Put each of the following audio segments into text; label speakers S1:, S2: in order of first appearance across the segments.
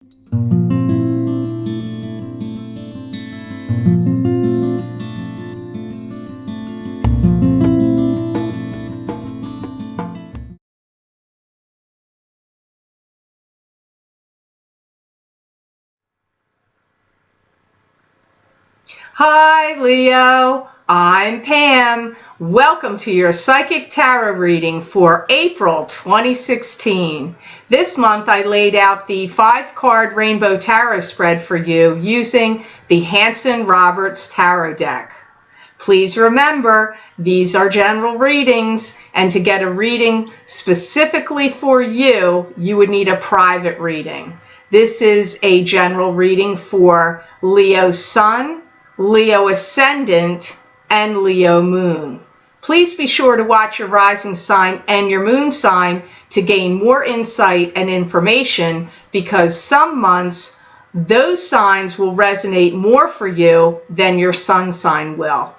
S1: Hi, Leo. I'm Pam. Welcome to your Psychic Tarot reading for April 2016. This month I laid out the 5-card Rainbow Tarot spread for you using the Hanson-Roberts Tarot deck. Please remember, these are general readings, and to get a reading specifically for you, you would need a private reading. This is a general reading for Leo Sun, Leo Ascendant, and Leo Moon. Please be sure to watch your rising sign and your moon sign to gain more insight and information, because some months those signs will resonate more for you than your sun sign will.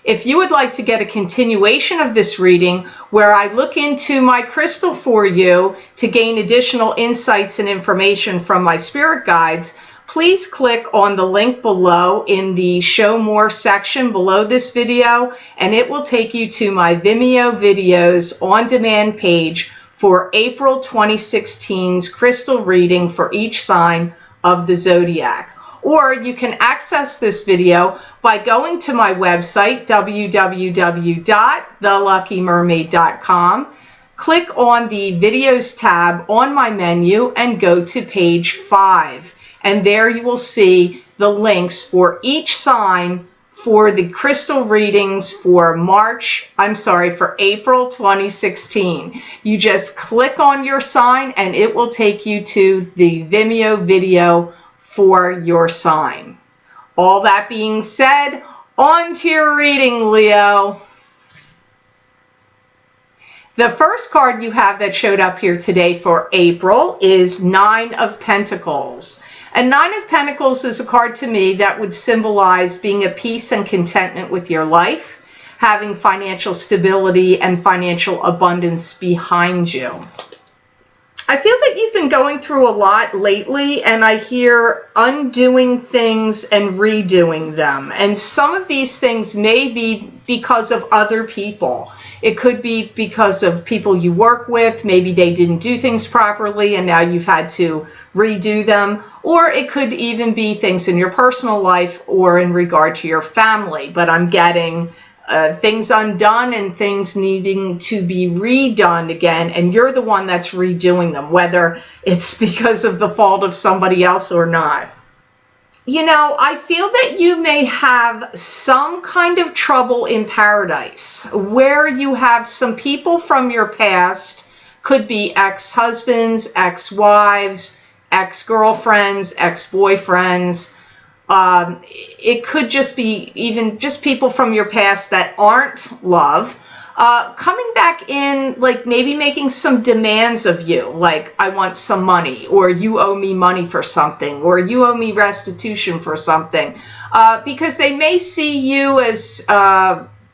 S1: If you would like to get a continuation of this reading where I look into my crystal for you to gain additional insights and information from my spirit guides, please click on the link below in the Show More section below this video, and it will take you to my Vimeo videos on demand page for April 2016's crystal reading for each sign of the zodiac. Or you can access this video by going to my website, www.theluckymermaid.com. Click on the Videos tab on my menu and go to page 5. And there you will see the links for each sign for the crystal readings for April 2016. You just click on your sign and it will take you to the Vimeo video for your sign. All that being said, on to your reading, Leo. The first card you have that showed up here today for April is 9 of Pentacles. And 9 of Pentacles is a card to me that would symbolize being at peace and contentment with your life, having financial stability and financial abundance behind you. I feel that you've been going through a lot lately, and I hear undoing things and redoing them. And some of these things may be because of other people. It could be because of people you work with. Maybe they didn't do things properly and now you've had to redo them. Or it could even be things in your personal life or in regard to your family. But I'm getting things undone and things needing to be redone again, and you're the one that's redoing them, whether it's because of the fault of somebody else or not. You know, I feel that you may have some kind of trouble in paradise, where you have some people from your past, could be ex-husbands, ex-wives, ex-girlfriends, ex-boyfriends. It could just be even just people from your past that aren't love, coming back in, like maybe making some demands of you, like I want some money, or you owe me money for something, or you owe me restitution for something, because they may see you as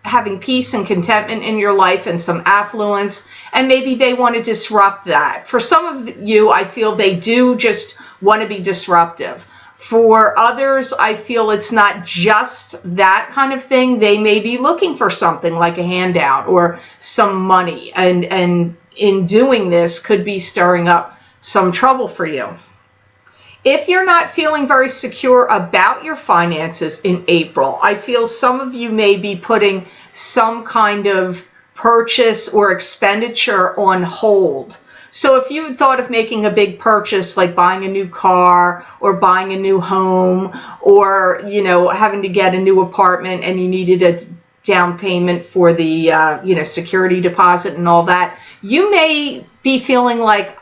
S1: having peace and contentment in your life and some affluence, and maybe they want to disrupt that. For some of you, I feel they do just want to be disruptive. For others, I feel it's not just that kind of thing. They may be looking for something like a handout or some money, and in doing this could be stirring up some trouble for you. If you're not feeling very secure about your finances in April, I feel some of you may be putting some kind of purchase or expenditure on hold. So if you thought of making a big purchase, like buying a new car or buying a new home, or, you know, having to get a new apartment and you needed a down payment for the, security deposit and all that, you may be feeling like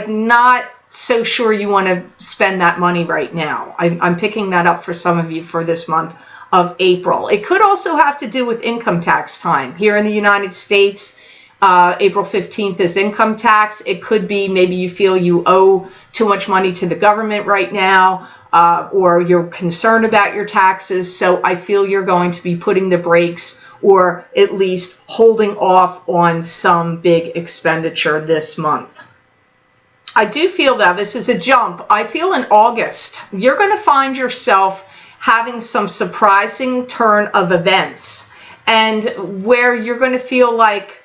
S1: not so sure you want to spend that money right now. I'm picking that up for some of you for this month of April. It could also have to do with income tax time. Here in the United States, April 15th is income tax. It could be maybe you feel you owe too much money to the government right now, or you're concerned about your taxes. So I feel you're going to be putting the brakes, or at least holding off on some big expenditure this month. I do feel that this is a jump. I feel in August, you're going to find yourself having some surprising turn of events, and where you're going to feel like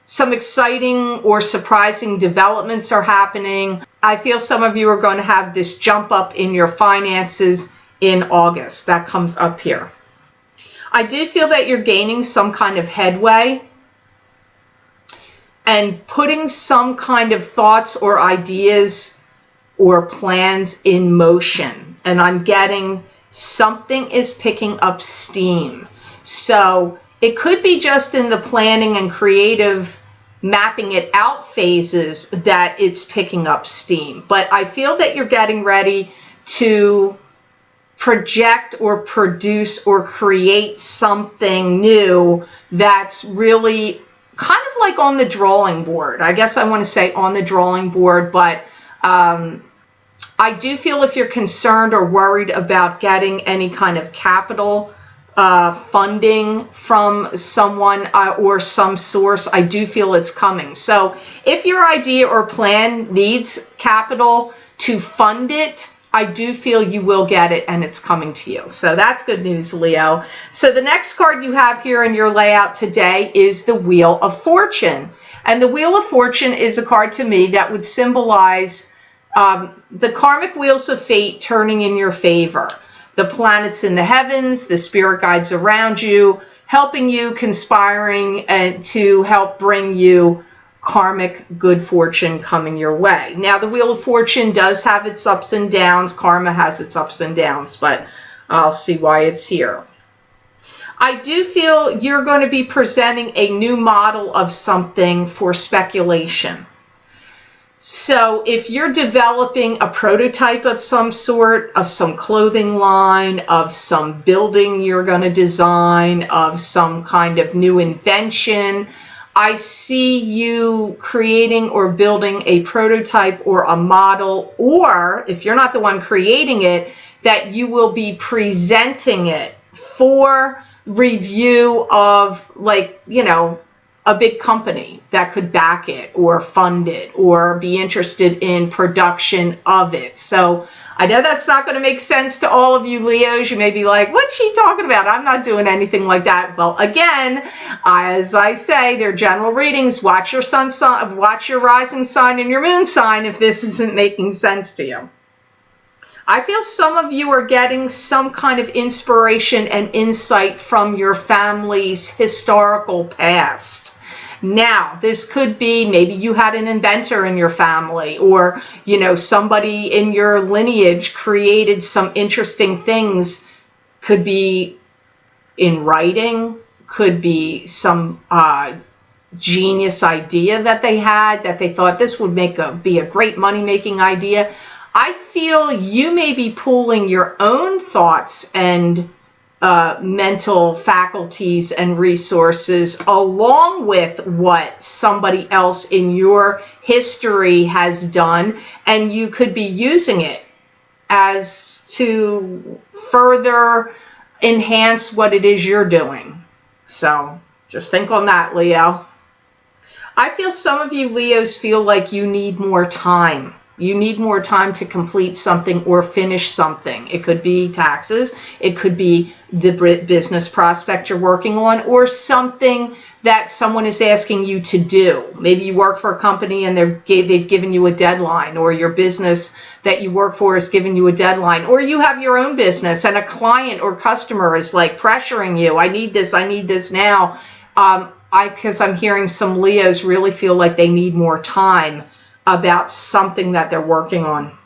S1: some exciting or surprising developments are happening. I feel some of you are going to have this jump up in your finances in August. That comes up here. I do feel that you're gaining some kind of headway and putting some kind of thoughts or ideas or plans in motion. And I'm getting something is picking up steam. So it could be just in the planning and creative mapping it out phases that it's picking up steam. But I feel that you're getting ready to project or produce or create something new that's really kind of like on the drawing board. I guess I want to say on the drawing board, but I do feel if you're concerned or worried about getting any kind of capital funding from someone or some source, I do feel it's coming. So if your idea or plan needs capital to fund it, I do feel you will get it and it's coming to you. So that's good news, Leo. So the next card you have here in your layout today is the Wheel of Fortune. And the Wheel of Fortune is a card to me that would symbolize the karmic wheels of fate turning in your favor. The planets in the heavens, the spirit guides around you, helping you, conspiring to help bring you karmic good fortune coming your way. Now, the Wheel of Fortune does have its ups and downs. Karma has its ups and downs, but I'll see why it's here. I do feel you're going to be presenting a new model of something for speculation. So if you're developing a prototype of some sort, of some clothing line, of some building you're going to design, of some kind of new invention, I see you creating or building a prototype or a model, or if you're not the one creating it, that you will be presenting it for review of, like, you know, a big company that could back it or fund it or be interested in production of it. So I know that's not going to make sense to all of you Leos. You may be like, what's she talking about? I'm not doing anything like that. Well, again, as I say, they're general readings. Watch your sun sign, watch your rising sign and your moon sign if this isn't making sense to you. I feel some of you are getting some kind of inspiration and insight from your family's historical past. Now, this could be maybe you had an inventor in your family, or, you know, somebody in your lineage created some interesting things. Could be in writing, could be some genius idea that they had that they thought this would be a great money-making idea. I feel you may be pooling your own thoughts and mental faculties and resources along with what somebody else in your history has done, and you could be using it as to further enhance what it is you're doing. So just think on that, Leo. I feel some of you Leos feel like you need more time. You need more time to complete something or finish something. It could be taxes. It could be the business prospect you're working on, or something that someone is asking you to do. Maybe you work for a company and they've given you a deadline, or your business that you work for is giving you a deadline, or you have your own business and a client or customer is like pressuring you. I need this now. Because I'm hearing some Leos really feel like they need more time about something that they're working on.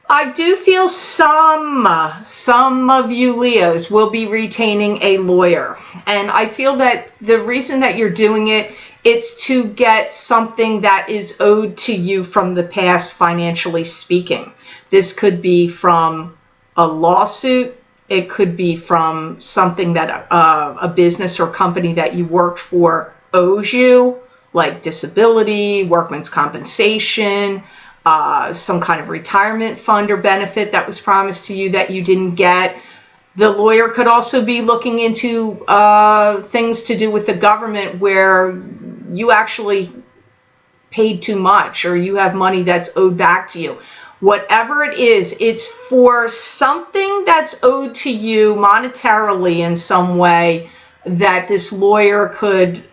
S1: I do feel some of you Leos will be retaining a lawyer. And I feel that the reason that you're doing it, it's to get something that is owed to you from the past, financially speaking. This could be from a lawsuit. It could be from something that a business or company that you worked for owes you, like disability, workman's compensation, some kind of retirement fund or benefit that was promised to you that you didn't get. The lawyer could also be looking into things to do with the government where you actually paid too much, or you have money that's owed back to you. Whatever it is, it's for something that's owed to you monetarily in some way that this lawyer could,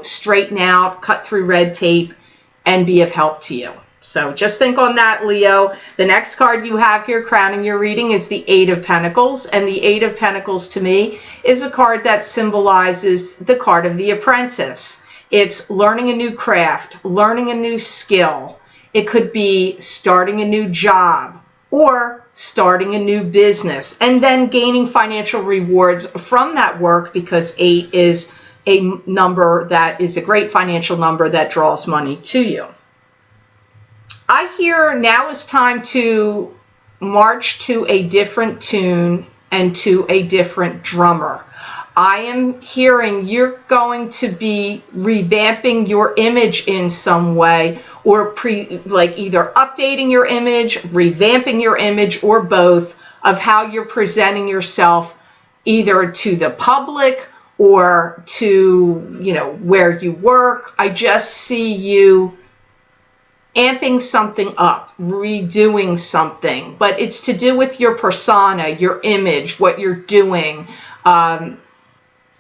S1: straighten out, cut through red tape, and be of help to you. So just think on that, Leo. The next card you have here crowning your reading is the Eight of Pentacles. And the Eight of Pentacles to me is a card that symbolizes the card of the apprentice. It's learning a new craft, learning a new skill. It could be starting a new job or starting a new business and then gaining financial rewards from that work, because 8 is a number that is a great financial number that draws money to you. I hear now is time to march to a different tune and to a different drummer. I am hearing you're going to be revamping your image in some way, or either updating your image, revamping your image, or both, of how you're presenting yourself either to the public or to, where you work. I just see you amping something up, redoing something, but it's to do with your persona, your image, what you're doing.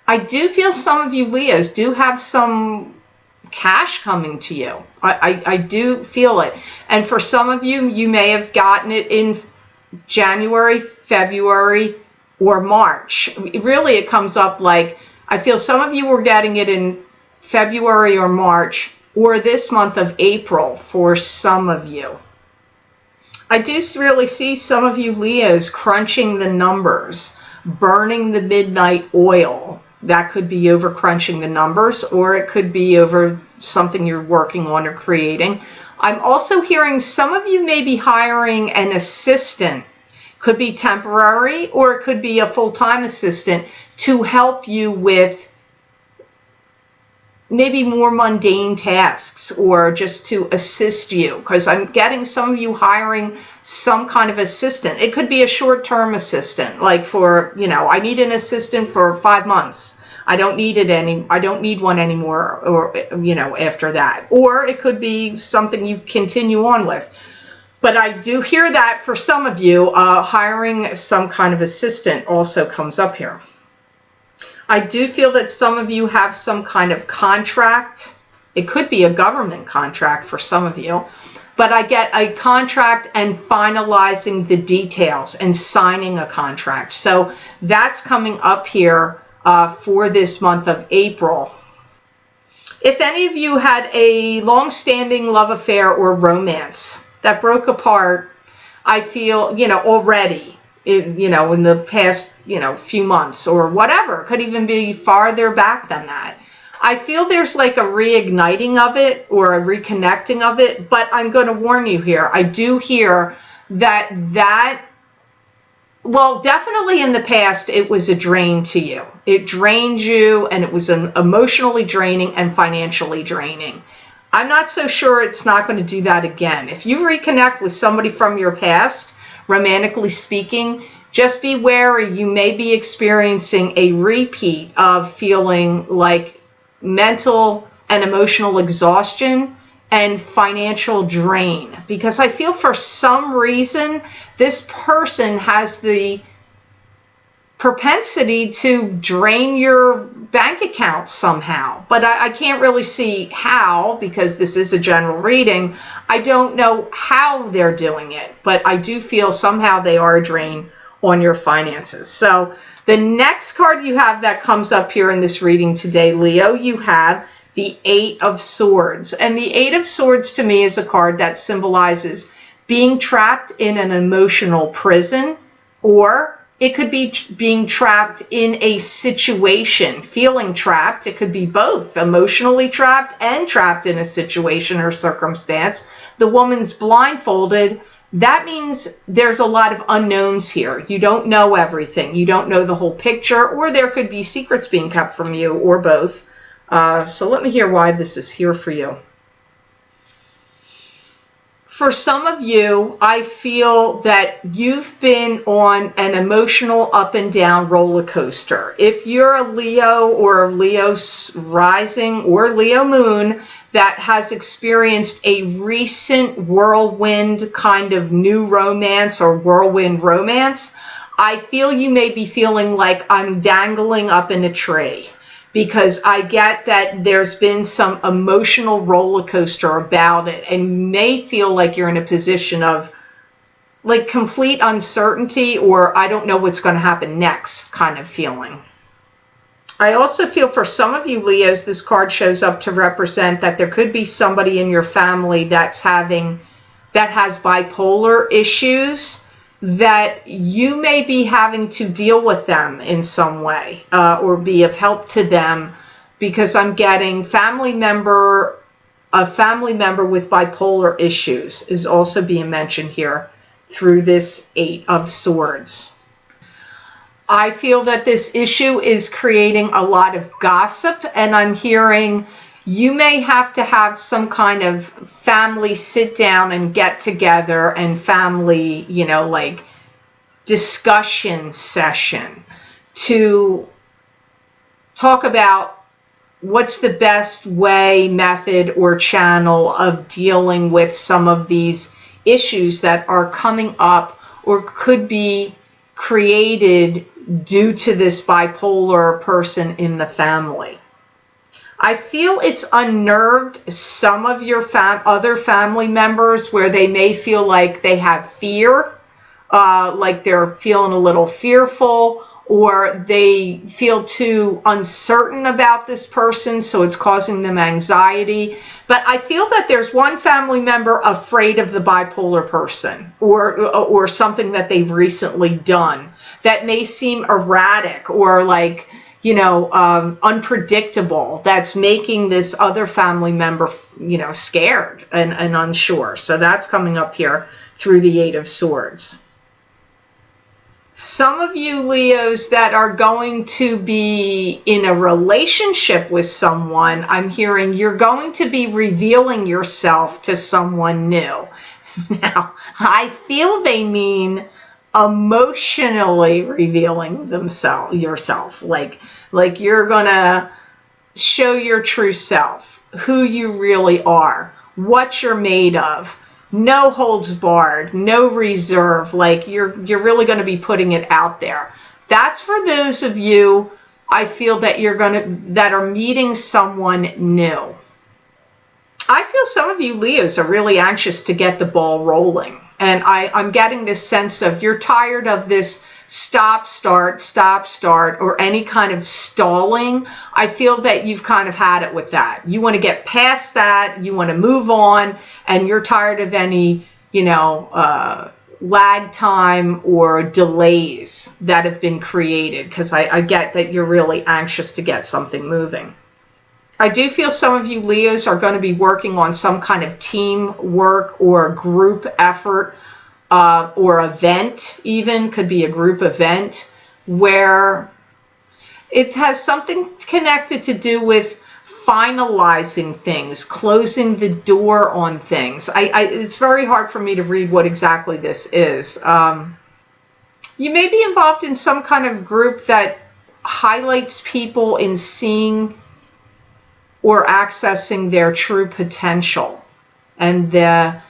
S1: I do feel some of you Leos do have some cash coming to you. I do feel it. And for some of you, you may have gotten it in January, February, or March. Really, it comes up like, I feel some of you were getting it in February or March, or this month of April for some of you. I do really see some of you Leos crunching the numbers, burning the midnight oil. That could be over crunching the numbers, or it could be over something you're working on or creating. I'm also hearing some of you may be hiring an assistant. Could be temporary, or it could be a full-time assistant to help you with maybe more mundane tasks, or just to assist you, because I'm getting some of you hiring some kind of assistant. It could be a short-term assistant, like for, I need an assistant for 5 months. I don't need one anymore, or, after that. Or it could be something you continue on with. But I do hear that for some of you, hiring some kind of assistant also comes up here. I do feel that some of you have some kind of contract. It could be a government contract for some of you, but I get a contract and finalizing the details and signing a contract. So that's coming up here for this month of April. If any of you had a long-standing love affair or romance that broke apart, I feel, already, in the past, few months or whatever. It could even be farther back than that. I feel there's like a reigniting of it or a reconnecting of it, but I'm going to warn you here. I do hear that, well, definitely in the past, it was a drain to you. It drained you, and it was emotionally draining and financially draining. I'm not so sure it's not going to do that again. If you reconnect with somebody from your past, romantically speaking, just be wary. You may be experiencing a repeat of feeling like mental and emotional exhaustion and financial drain, because I feel for some reason this person has the propensity to drain your bank account somehow, but I can't really see how, because this is a general reading. I don't know how they're doing it, but I do feel somehow they are a drain on your finances. So the next card you have that comes up here in this reading today, Leo, you have the Eight of Swords. And the Eight of Swords to me is a card that symbolizes being trapped in an emotional prison, or it could be being trapped in a situation, feeling trapped. It could be both, emotionally trapped and trapped in a situation or circumstance. The woman's blindfolded. That means there's a lot of unknowns here. You don't know everything. You don't know the whole picture, or there could be secrets being kept from you, or both. So let me hear why this is here for you. For some of you, I feel that you've been on an emotional up and down roller coaster. If you're a Leo or a Leo rising or Leo moon, that has experienced a recent whirlwind kind of new romance or whirlwind romance, I feel you may be feeling like I'm dangling up in a tree, because I get that there's been some emotional roller coaster about it, and you may feel like you're in a position of like complete uncertainty, or I don't know what's going to happen next kind of feeling. I also feel for some of you Leos, this card shows up to represent that there could be somebody in your family that has bipolar issues, that you may be having to deal with them in some way, or be of help to them, because I'm getting a family member with bipolar issues is also being mentioned here through this Eight of Swords. I feel that this issue is creating a lot of gossip, and I'm hearing you may have to have some kind of family sit down and get together and family, like discussion session to talk about what's the best way, method, or channel of dealing with some of these issues that are coming up or could be created due to this bipolar person in the family. I feel it's unnerved some of your other family members, where they may feel like they have fear, like they're feeling a little fearful, or they feel too uncertain about this person, so it's causing them anxiety. But I feel that there's one family member afraid of the bipolar person, or something that they've recently done that may seem erratic or like, unpredictable, that's making this other family member, scared and unsure. So that's coming up here through the Eight of Swords. Some of you Leos that are going to be in a relationship with someone, I'm hearing you're going to be revealing yourself to someone new. Now, I feel they mean emotionally revealing yourself, like you're gonna show your true self, who you really are, what you're made of, no holds barred, no reserve, like you're really going to be putting it out there. That's for those of you, I feel, that that are meeting someone new. I feel some of you Leos are really anxious to get the ball rolling. And I'm getting this sense of you're tired of this stop, start, or any kind of stalling. I feel that you've kind of had it with that. You want to get past that. You want to move on. And you're tired of any, lag time or delays that have been created, because I get that you're really anxious to get something moving. I do feel some of you Leos are going to be working on some kind of team work or group effort, or event, even could be a group event, where it has something connected to do with finalizing things, closing the door on things. It's very hard for me to read what exactly this is. You may be involved in some kind of group that highlights people in seeing or accessing their true potential, and that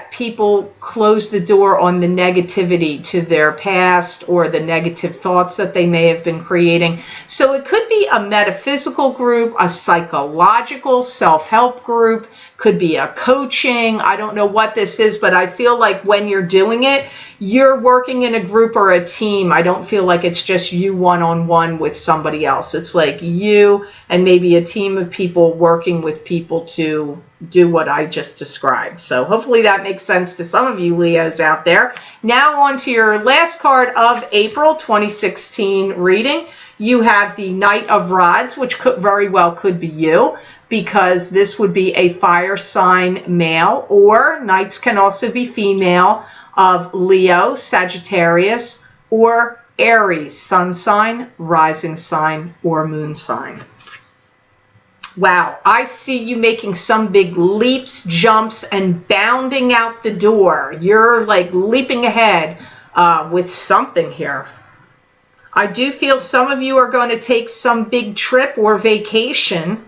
S1: people close the door on the negativity to their past or the negative thoughts that they may have been creating. So it could be a metaphysical group, a psychological self-help group, could be a coaching. I don't know what this is, but I feel like when you're doing it, you're working in a group or a team. I don't feel like it's just you one-on-one with somebody else. It's like you and maybe a team of people working with people to do what I just described. So hopefully that makes sense to some of you Leos out there. Now on to your last card of April 2016 reading. You have the Knight of Rods, which very well could be you, because this would be a fire sign male, or knights can also be female, of Leo, Sagittarius, or Aries, sun sign, rising sign, or moon sign. Wow, I see you making some big leaps, jumps, and bounding out the door. You're like leaping ahead with something here. I do feel some of you are going to take some big trip or vacation.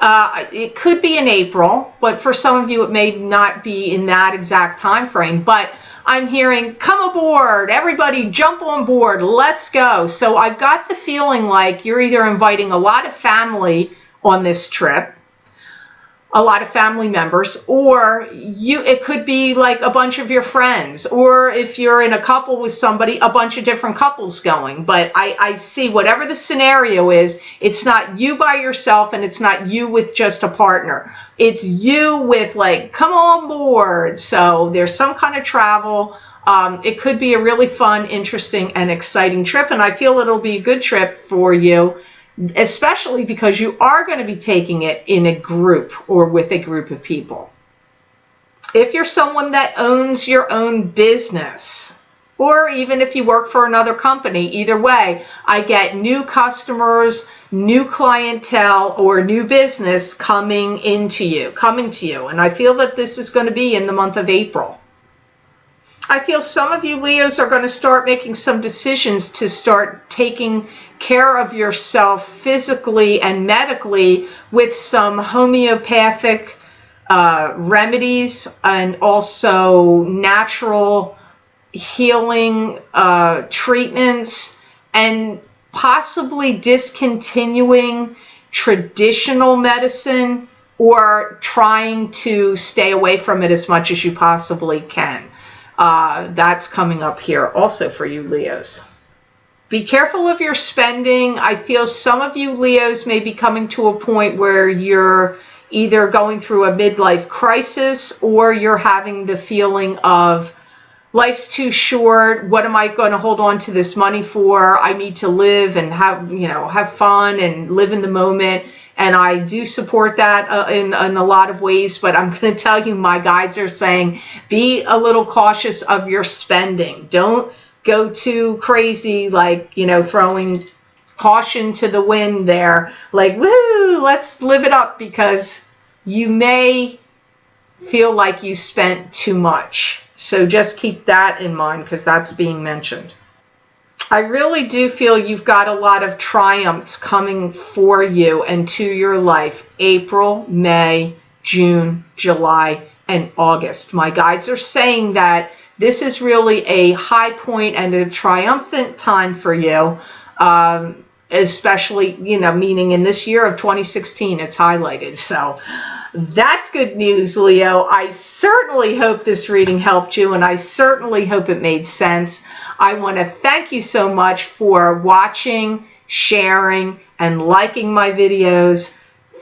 S1: It could be in April, but for some of you it may not be in that exact time frame. But I'm hearing, come aboard, everybody jump on board, let's go. So I've got the feeling like you're either inviting a lot of family on this trip, a lot of family members, or it could be like a bunch of your friends, or if you're in a couple with somebody, a bunch of different couples going. But I see whatever the scenario is, it's not you by yourself and it's not you with just a partner. It's you with like, come on board. So there's some kind of travel. It could be a really fun, interesting, and exciting trip, and I feel it'll be a good trip for you, especially because you are going to be taking it in a group or with a group of people. If you're someone that owns your own business, or even if you work for another company, either way, I get new customers, new clientele, or new business coming to you. And I feel that this is going to be in the month of April. I feel some of you Leos are going to start making some decisions to start taking care of yourself physically and medically with some homeopathic remedies and also natural healing treatments, and possibly discontinuing traditional medicine or trying to stay away from it as much as you possibly can. That's coming up here also for you Leos. Be careful of your spending. I feel some of you Leos may be coming to a point where you're either going through a midlife crisis or you're having the feeling of life's too short. What am I going to hold on to this money for? I need to live and have fun and live in the moment. And I do support that in a lot of ways, but I'm going to tell you, my guides are saying, be a little cautious of your spending. Don't go too crazy, like, throwing caution to the wind there, like, woo, let's live it up, because you may feel like you spent too much. So just keep that in mind, because that's being mentioned. I really do feel you've got a lot of triumphs coming for you and to your life, April, May, June, July, and August. My guides are saying that this is really a high point and a triumphant time for you, especially, meaning in this year of 2016, it's highlighted. So that's good news, Leo. I certainly hope this reading helped you, and I certainly hope it made sense. I want to thank you so much for watching, sharing, and liking my videos.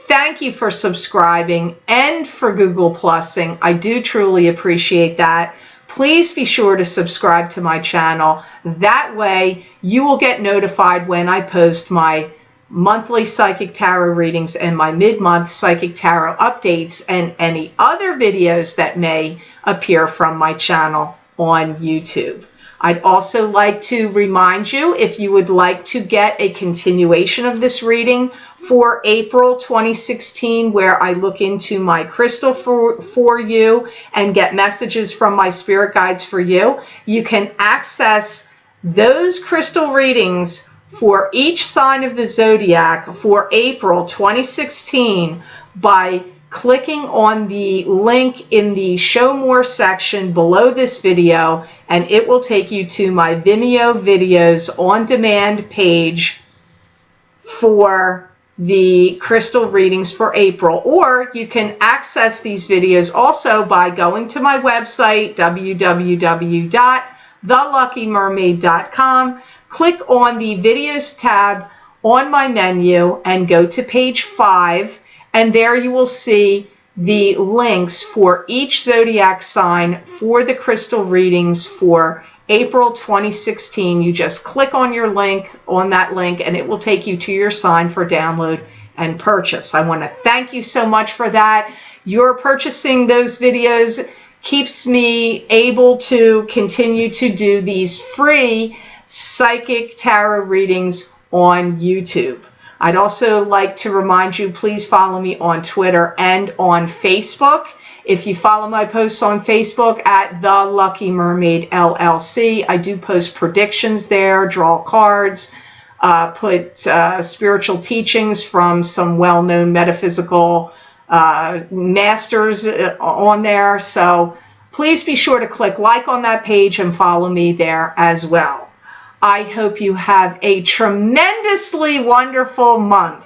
S1: Thank you for subscribing and for Google Plusing. I do truly appreciate that. Please be sure to subscribe to my channel. That way you will get notified when I post my monthly psychic tarot readings and my mid-month psychic tarot updates and any other videos that may appear from my channel on YouTube. I'd also like to remind you, if you would like to get a continuation of this reading for April 2016, where I look into my crystal for you and get messages from my spirit guides for you, you can access those crystal readings for each sign of the zodiac for April 2016 by clicking on the link in the Show More section below this video, and it will take you to my Vimeo videos on demand page for the crystal readings for April. Or you can access these videos also by going to my website, www.theluckymermaid.com. Click on the videos tab on my menu and go to page 5, and there you will see the links for each zodiac sign for the crystal readings for April 2016. You just click on your link, on that link, and it will take you to your sign for download and purchase. I want to thank you so much for that. Your purchasing those videos keeps me able to continue to do these free psychic tarot readings on YouTube. I'd also like to remind you, please follow me on Twitter and on Facebook. If you follow my posts on Facebook at The Lucky Mermaid LLC, I do post predictions there, draw cards, put spiritual teachings from some well-known metaphysical masters on there. So please be sure to click like on that page and follow me there as well. I hope you have a tremendously wonderful month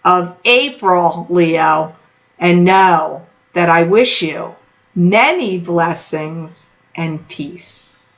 S1: of April, Leo, and know that I wish you many blessings and peace.